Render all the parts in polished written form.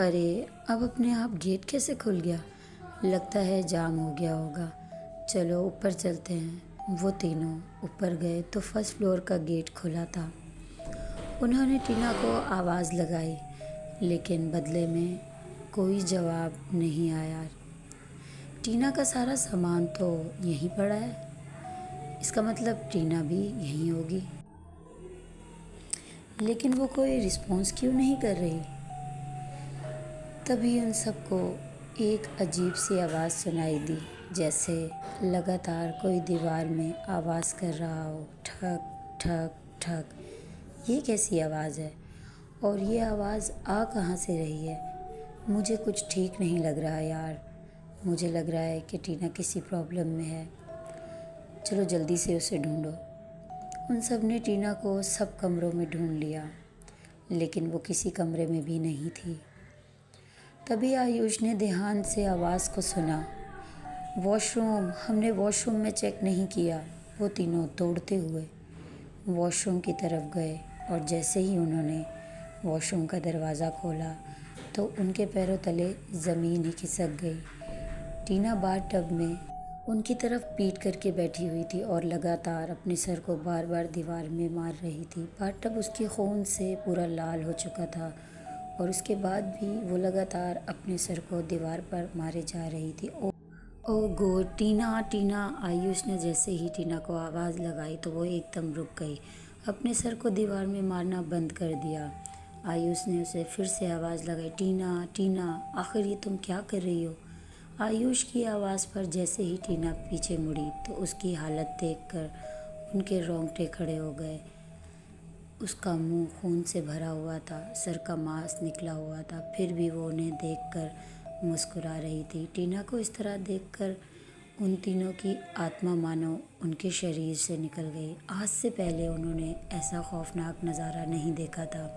अरे! अब अपने आप गेट कैसे खुल गया? लगता है जाम हो गया होगा। चलो ऊपर चलते हैं। वो तीनों ऊपर गए तो फर्स्ट फ्लोर का गेट खुला था। उन्होंने टीना को आवाज़ लगाई, लेकिन बदले में कोई जवाब नहीं आया। टीना का सारा सामान तो यहीं पड़ा है। इसका मतलब टीना भी यहीं होगी। लेकिन वो कोई रिस्पॉन्स क्यों नहीं कर रही? तभी उन सबको एक अजीब सी आवाज़ सुनाई दी, जैसे लगातार कोई दीवार में आवाज़ कर रहा हो, ठक ठक ठक। ये कैसी आवाज़ है? और ये आवाज़ आ कहाँ से रही है? मुझे कुछ ठीक नहीं लग रहा यार। मुझे लग रहा है कि टीना किसी प्रॉब्लम में है। चलो जल्दी से उसे ढूंढो। उन सब ने टीना को सब कमरों में ढूंढ लिया, लेकिन वो किसी कमरे में भी नहीं थी। तभी आयुष ने ध्यान से आवाज़ को सुना। वॉशरूम, हमने वॉशरूम में चेक नहीं किया। वो तीनों दौड़ते हुए वॉशरूम की तरफ गए और जैसे ही उन्होंने वॉशरूम का दरवाज़ा खोला तो उनके पैरों तले ज़मीन ही खिसक गई। टीना बाथ-टब में उनकी तरफ पीट करके बैठी हुई थी और लगातार अपने सर को बार बार दीवार में मार रही थी। बाथ-टब उसके खून से पूरा लाल हो चुका था और उसके बाद भी वो लगातार अपने सर को दीवार पर मारे जा रही थी। ओ गॉड! टीना टीना! आयुष ने जैसे ही टीना को आवाज़ लगाई तो वो एकदम रुक गई। अपने सर को दीवार में मारना बंद कर दिया। आयुष ने उसे फिर से आवाज़ लगाई, टीना टीना! आखिर ये तुम क्या कर रही हो? आयुष की आवाज़ पर जैसे ही टीना पीछे मुड़ी तो उसकी हालत देखकर उनके रोंगटे खड़े हो गए। उसका मुंह खून से भरा हुआ था, सर का मांस निकला हुआ था, फिर भी वो उन्हें देखकर मुस्कुरा रही थी। टीना को इस तरह देखकर उन तीनों की आत्मा मानो उनके शरीर से निकल गई। आज से पहले उन्होंने ऐसा खौफनाक नज़ारा नहीं देखा था।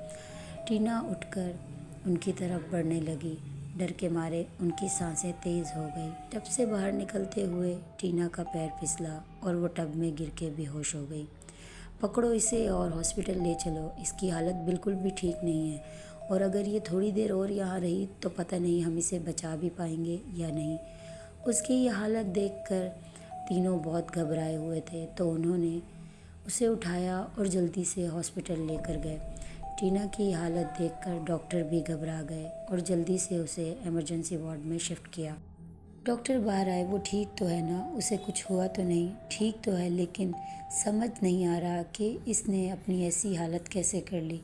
टीना उठकर उनकी तरफ बढ़ने लगी। डर के मारे उनकी सांसें तेज़ हो गई। टब से बाहर निकलते हुए टीना का पैर फिसला और वो टब में गिर के बेहोश हो गई। पकड़ो इसे और हॉस्पिटल ले चलो, इसकी हालत बिल्कुल भी ठीक नहीं है और अगर ये थोड़ी देर और यहाँ रही तो पता नहीं हम इसे बचा भी पाएंगे या नहीं। उसकी ये हालत देखकर तीनों बहुत घबराए हुए थे तो उन्होंने उसे उठाया और जल्दी से हॉस्पिटल लेकर गए। टीना की हालत देखकर डॉक्टर भी घबरा गए और जल्दी से उसे इमरजेंसी वार्ड में शिफ्ट किया। डॉक्टर बाहर आए। वो ठीक तो है ना? उसे कुछ हुआ तो नहीं? ठीक तो है, लेकिन समझ नहीं आ रहा कि इसने अपनी ऐसी हालत कैसे कर ली।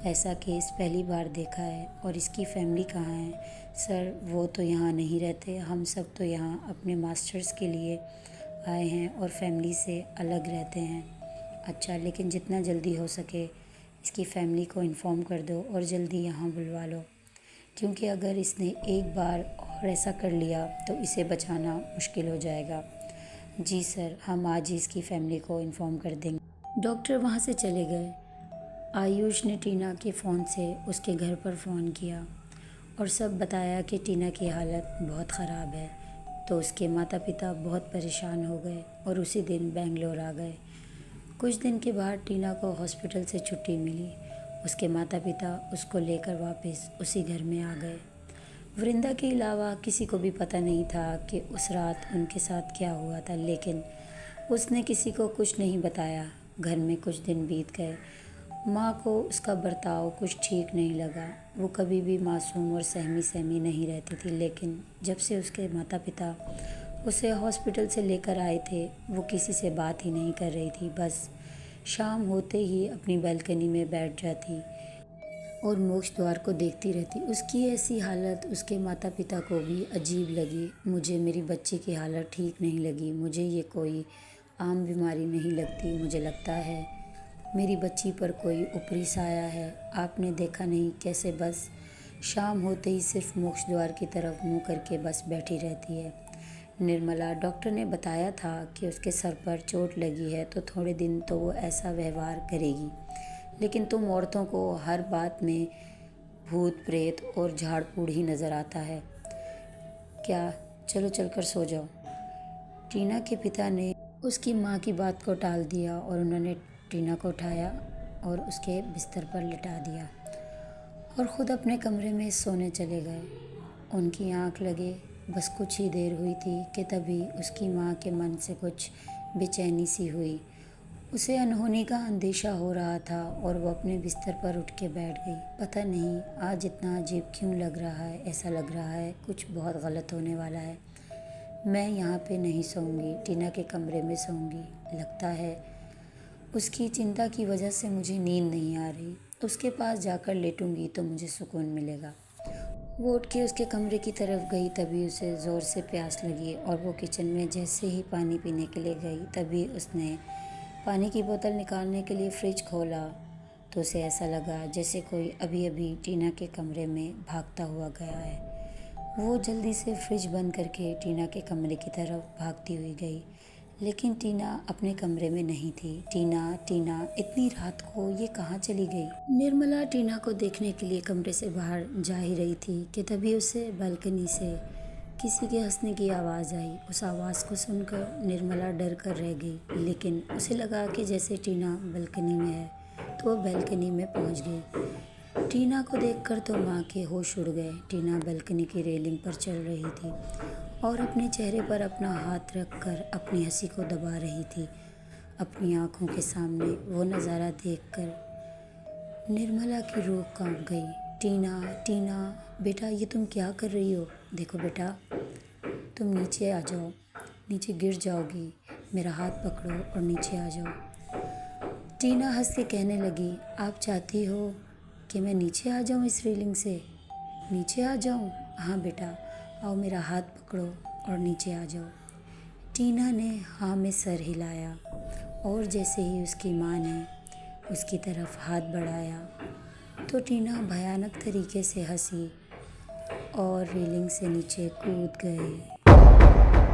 ऐसा केस पहली बार देखा है। और इसकी फैमिली कहाँ है? सर वो तो यहाँ नहीं रहते, हम सब तो यहाँ अपने मास्टर्स के लिए आए हैं और फैमिली से अलग रहते हैं। अच्छा, लेकिन जितना जल्दी हो सके इसकी फैमिली को इन्फॉर्म कर दो और जल्दी यहाँ बुलवा लो, क्योंकि अगर इसने एक बार और ऐसा कर लिया तो इसे बचाना मुश्किल हो जाएगा। जी सर, हम आज ही इसकी फैमिली को इन्फॉर्म कर देंगे। डॉक्टर वहाँ से चले गए। आयुष ने टीना के फ़ोन से उसके घर पर फ़ोन किया और सब बताया कि टीना की हालत बहुत ख़राब है। तो उसके माता पिता बहुत परेशान हो गए और उसी दिन बेंगलोर आ गए। कुछ दिन के बाद टीना को हॉस्पिटल से छुट्टी मिली। उसके माता पिता उसको लेकर वापस उसी घर में आ गए। वृंदा के अलावा किसी को भी पता नहीं था कि उस रात उनके साथ क्या हुआ था, लेकिन उसने किसी को कुछ नहीं बताया। घर में कुछ दिन बीत गए। माँ को उसका बर्ताव कुछ ठीक नहीं लगा। वो कभी भी मासूम और सहमी सहमी नहीं रहती थी, लेकिन जब से उसके माता पिता उसे हॉस्पिटल से लेकर आए थे वो किसी से बात ही नहीं कर रही थी। बस शाम होते ही अपनी बालकनी में बैठ जाती और मोक्ष द्वार को देखती रहती। उसकी ऐसी हालत उसके माता पिता को भी अजीब लगी। मुझे मेरी बच्ची की हालत ठीक नहीं लगी। मुझे ये कोई आम बीमारी नहीं लगती। मुझे लगता है मेरी बच्ची पर कोई ऊपरी साया है। आपने देखा नहीं कैसे बस शाम होते ही सिर्फ मोक्ष द्वार की तरफ मुँह करके बस बैठी रहती है। निर्मला, डॉक्टर ने बताया था कि उसके सर पर चोट लगी है तो थोड़े दिन तो वो ऐसा व्यवहार करेगी, लेकिन तुम औरतों को हर बात में भूत प्रेत और झाड़ फूड़ ही नज़र आता है क्या? चलो चलकर सो जाओ। टीना के पिता ने उसकी माँ की बात को टाल दिया और उन्होंने टीना को उठाया और उसके बिस्तर पर लिटा दिया। और ख़ुद अपने कमरे में सोने चले गए। उनकी आँख लगे बस कुछ ही देर हुई थी कि तभी उसकी माँ के मन से कुछ बेचैनी सी हुई। उसे अनहोनी का अंदेशा हो रहा था और वो अपने बिस्तर पर उठ के बैठ गई। पता नहीं आज इतना अजीब क्यों लग रहा है, ऐसा लग रहा है कुछ बहुत गलत होने वाला है। मैं यहाँ पे नहीं सोऊंगी, टीना के कमरे में सोऊंगी। लगता है उसकी चिंता की वजह से मुझे नींद नहीं आ रही। उसके पास जाकर लेटूंगी तो मुझे सुकून मिलेगा। वो उठ के उसके कमरे की तरफ गई, तभी उसे ज़ोर से प्यास लगी और वो किचन में जैसे ही पानी पीने के लिए गई तभी उसने पानी की बोतल निकालने के लिए फ्रिज खोला तो उसे ऐसा लगा जैसे कोई अभी अभी टीना के कमरे में भागता हुआ गया है। वो जल्दी से फ्रिज बंद करके टीना के कमरे की तरफ भागती हुई गई, लेकिन टीना अपने कमरे में नहीं थी। टीना टीना इतनी रात को ये कहाँ चली गई? निर्मला टीना को देखने के लिए कमरे से बाहर जा ही रही थी कि तभी उसे बालकनी से किसी के हंसने की आवाज़ आई। उस आवाज़ को सुनकर निर्मला डर कर रह गई, लेकिन उसे लगा कि जैसे टीना बालकनी में है तो वो बालकनी में पहुंच गई। टीना को देखकर तो माँ के होश उड़ गए। टीना बालकनी की रेलिंग पर चल रही थी और अपने चेहरे पर अपना हाथ रखकर अपनी हंसी को दबा रही थी। अपनी आँखों के सामने वो नज़ारा देखकर निर्मला की रूह कांप गई। टीना टीना बेटा, ये तुम क्या कर रही हो? देखो बेटा, तुम नीचे आ जाओ, नीचे गिर जाओगी। मेरा हाथ पकड़ो और नीचे आ जाओ। टीना हंस के कहने लगी, आप चाहती हो कि मैं नीचे आ जाऊं इस रेलिंग से? नीचे आ जाऊं? हाँ बेटा, आओ मेरा हाथ पकड़ो और नीचे आ जाओ। टीना ने हाँ में सर हिलाया और जैसे ही उसकी माँ ने उसकी तरफ हाथ बढ़ाया तो टीना भयानक तरीके से हंसी और रेलिंग से नीचे कूद गई।